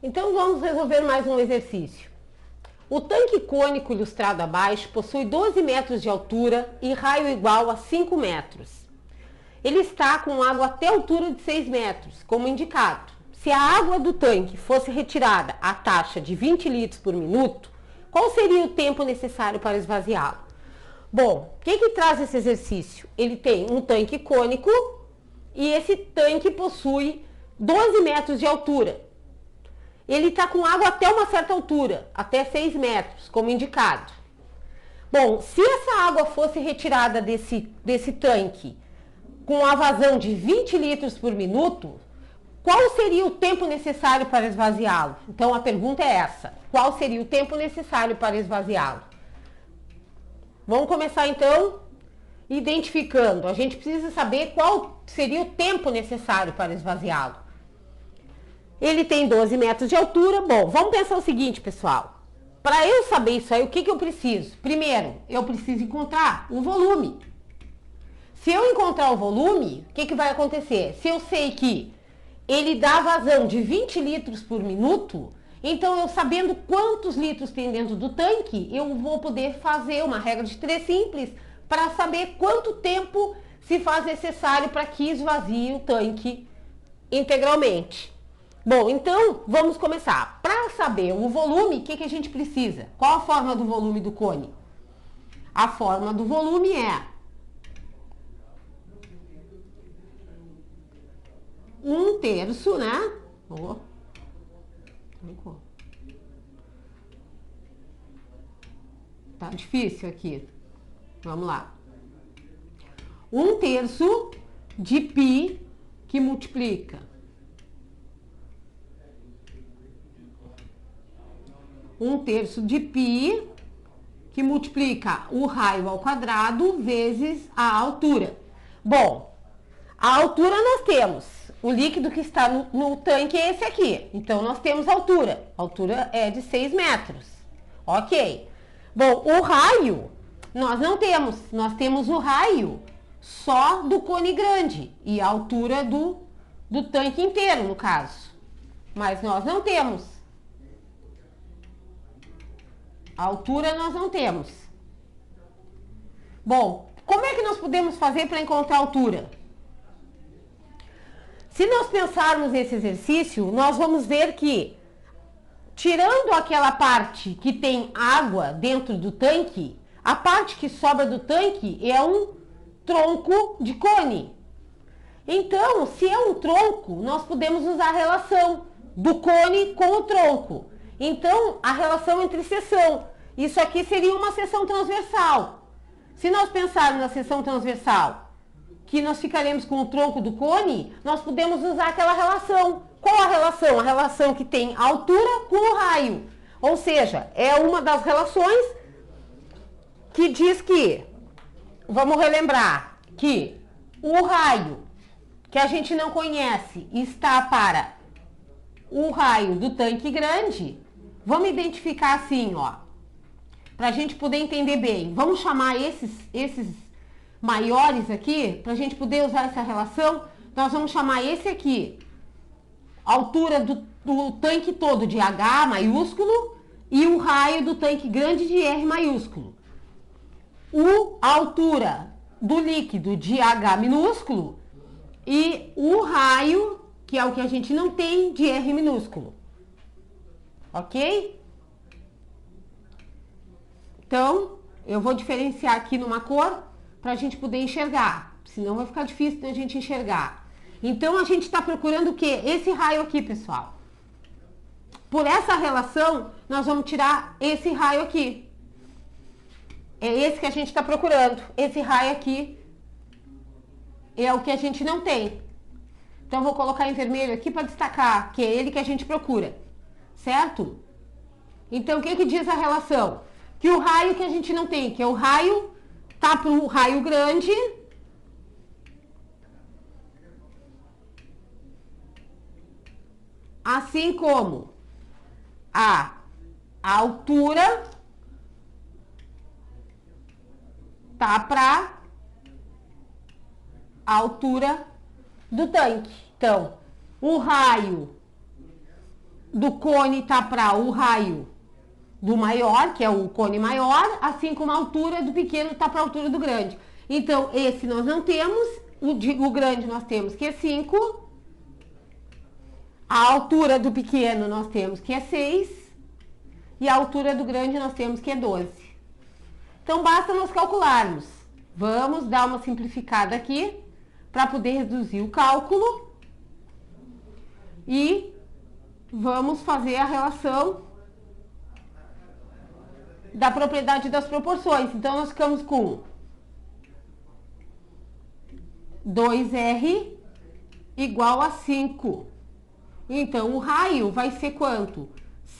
Então vamos resolver mais um exercício. O tanque cônico ilustrado abaixo possui 12 metros de altura e raio igual a 5 metros. Ele está com água até a altura de 6 metros, como indicado. Se a água do tanque fosse retirada à taxa de 20 litros por minuto, qual seria o tempo necessário para esvaziá-lo? Bom, o que traz esse exercício? Ele tem um tanque cônico e esse tanque possui 12 metros de altura. Ele está com água até uma certa altura, até 6 metros, como indicado. Bom, se essa água fosse retirada desse tanque com a vazão de 20 litros por minuto, qual seria o tempo necessário para esvaziá-lo? Então a pergunta é essa: qual seria o tempo necessário para esvaziá-lo? Vamos começar então identificando. A gente precisa saber qual seria o tempo necessário para esvaziá-lo. Ele tem 12 metros de altura. Bom, vamos pensar o seguinte, pessoal. Para eu saber isso aí, o que eu preciso? Primeiro, eu preciso encontrar o volume. Se eu encontrar o volume, o que vai acontecer? Se eu sei que ele dá vazão de 20 litros por minuto, então eu sabendo quantos litros tem dentro do tanque, eu vou poder fazer uma regra de 3 simples para saber quanto tempo se faz necessário para que esvazie o tanque integralmente. Bom, então vamos começar. Para saber o volume, o que a gente precisa? Qual a forma do volume do cone? A forma do volume é 1/3, né? Tá difícil aqui. Vamos lá. 1/3 de π que multiplica 1/3 de π que multiplica o raio ao quadrado vezes a altura. Bom, a altura nós temos. O líquido que está no tanque é esse aqui. Então nós temos altura. A altura é de 6 metros. Ok. Bom, o raio nós não temos. Nós temos o raio só do cone grande e a altura do tanque inteiro, no caso. Mas nós não temos. A altura nós não temos. Bom, como é que nós podemos fazer para encontrar a altura? Se nós pensarmos nesse exercício, nós vamos ver que, tirando aquela parte que tem água dentro do tanque, a parte que sobra do tanque é um tronco de cone. Então, se é um tronco, nós podemos usar a relação do cone com o tronco. Então, a relação entre seção. Isso aqui seria uma seção transversal. Se nós pensarmos na seção transversal, que nós ficaremos com o tronco do cone, nós podemos usar aquela relação. Qual a relação? A relação que tem a altura com o raio. Ou seja, é uma das relações que diz que, vamos relembrar, que o raio que a gente não conhece está para o raio do tanque grande. Vamos identificar assim, ó, para a gente poder entender bem. Vamos chamar esses maiores aqui, para a gente poder usar essa relação. Nós vamos chamar esse aqui, a altura do tanque todo de H maiúsculo e o raio do tanque grande de R maiúsculo. A altura do líquido de H minúsculo e o raio, que é o que a gente não tem, de R minúsculo. Ok? Então, eu vou diferenciar aqui numa cor para a gente poder enxergar, senão vai ficar difícil da gente enxergar. Então, a gente está procurando o quê? Esse raio aqui, pessoal. Por essa relação, nós vamos tirar esse raio aqui. É esse que a gente está procurando. Esse raio aqui é o que a gente não tem. Então, eu vou colocar em vermelho aqui para destacar que é ele que a gente procura. Certo? Então, o que diz a relação? Que o raio que a gente não tem, que é o raio, tá para o raio grande, assim como a altura tá para a altura do tanque. Então, o raio do cone tá para o raio do maior, que é o cone maior, assim como a altura do pequeno está para a altura do grande. Então, esse nós não temos, o grande nós temos que é 5, a altura do pequeno nós temos que é 6, e a altura do grande nós temos que é 12. Então, basta nós calcularmos. Vamos dar uma simplificada aqui, para poder reduzir o cálculo, e vamos fazer a relação da propriedade das proporções. Então, nós ficamos com 2R igual a 5. Então, o raio vai ser quanto?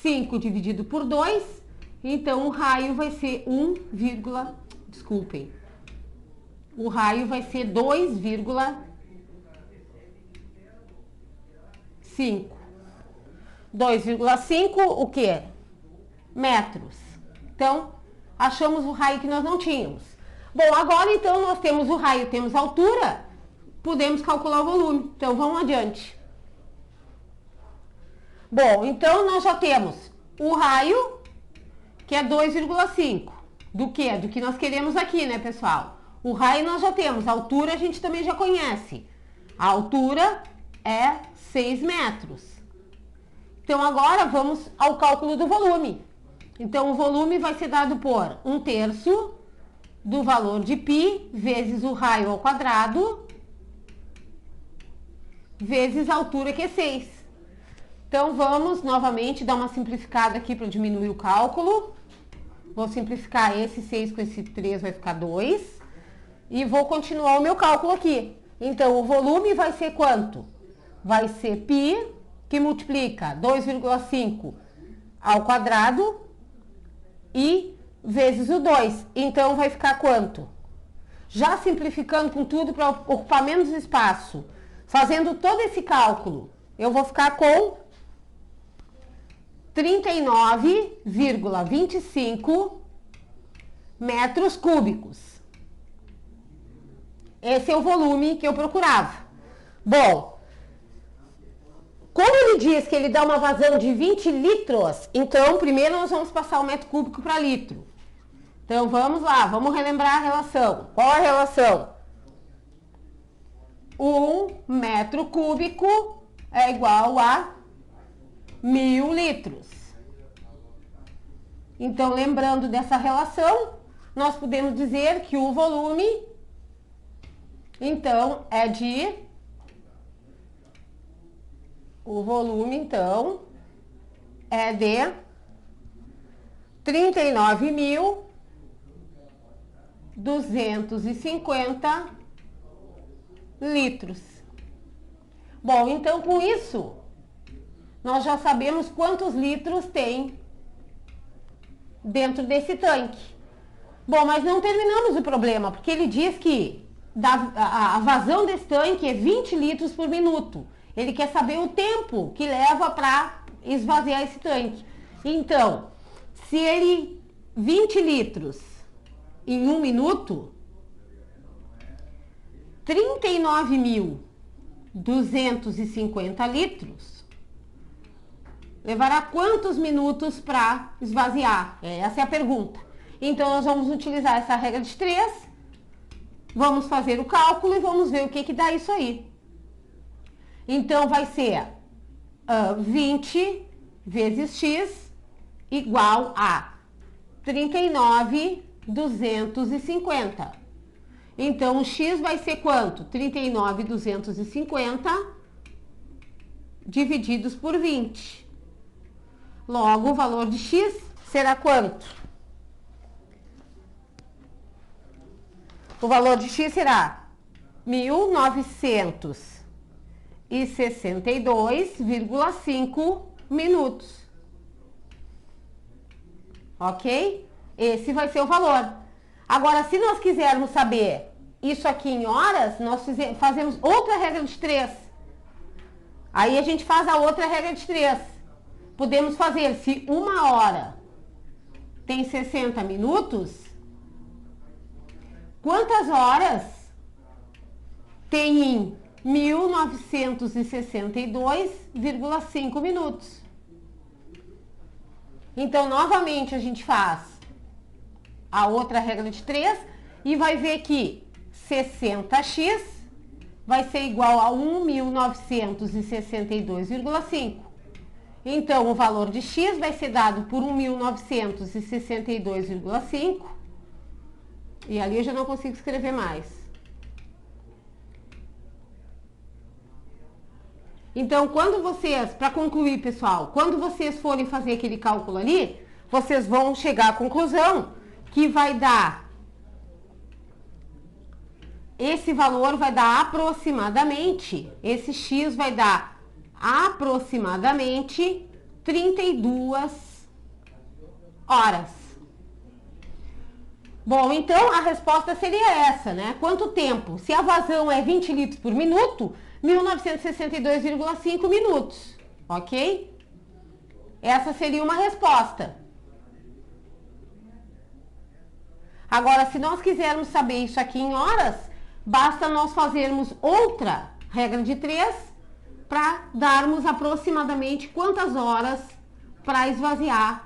5 dividido por 2. Então, o raio vai ser desculpem. O raio vai ser 2,5. 2,5 o quê? Metros. Então, achamos o raio que nós não tínhamos. Bom, agora então nós temos o raio, temos a altura, podemos calcular o volume. Então, vamos adiante. Bom, então nós já temos o raio, que é 2,5. Do quê? Do que nós queremos aqui, né, pessoal? O raio nós já temos, a altura a gente também já conhece. A altura é 6 metros. Então, agora vamos ao cálculo do volume. Então, o volume vai ser dado por 1/3 do valor de π vezes o raio ao quadrado vezes a altura, que é 6. Então, vamos novamente dar uma simplificada aqui para diminuir o cálculo. Vou simplificar esse 6 com esse 3, vai ficar 2. E vou continuar o meu cálculo aqui. Então, o volume vai ser quanto? Vai ser π, que multiplica 2,5 ao quadrado e vezes o 2. Então, vai ficar quanto? Já simplificando com tudo para ocupar menos espaço, fazendo todo esse cálculo, eu vou ficar com 39,25 metros cúbicos. Esse é o volume que eu procurava. Bom, como ele diz que ele dá uma vazão de 20 litros, então primeiro nós vamos passar o metro cúbico para litro. Então vamos lá, vamos relembrar a relação. Qual a relação? 1 metro cúbico é igual a 1000 litros. Então, lembrando dessa relação, nós podemos dizer que o volume, então, é de... O volume, então, é de 39.250 litros. Bom, então, com isso, nós já sabemos quantos litros tem dentro desse tanque. Bom, mas não terminamos o problema, porque ele diz que a vazão desse tanque é 20 litros por minuto. Ele quer saber o tempo que leva para esvaziar esse tanque. Então, se ele 20 litros em 1 minuto, 39.250 litros levará quantos minutos para esvaziar? Essa é a pergunta. Então, nós vamos utilizar essa regra de 3, vamos fazer o cálculo e vamos ver o que dá isso aí. Então, vai ser 20 vezes x igual a 39.250. Então, o x vai ser quanto? 39.250 divididos por 20. Logo, o valor de x será quanto? O valor de x será 1.962,5 minutos. Ok? Esse vai ser o valor. Agora, se nós quisermos saber isso aqui em horas, nós fazemos outra regra de 3. Aí a gente faz a outra regra de 3. Podemos fazer, se 1 hora tem 60 minutos, quantas horas tem em 1962,5 minutos? Então, novamente, a gente faz a outra regra de 3 e vai ver que 60x vai ser igual a 1.962,5. Então, o valor de x vai ser dado por 1.962,5. E ali eu já não consigo escrever mais. Então, para concluir, pessoal, quando vocês forem fazer aquele cálculo ali, vocês vão chegar à conclusão que vai dar, esse valor vai dar aproximadamente, esse x vai dar aproximadamente 32 horas. Bom, então a resposta seria essa, né? Quanto tempo? Se a vazão é 20 litros por minuto, 1962,5 minutos, ok? Essa seria uma resposta. Agora, se nós quisermos saber isso aqui em horas, basta nós fazermos outra regra de 3 para darmos aproximadamente quantas horas para esvaziar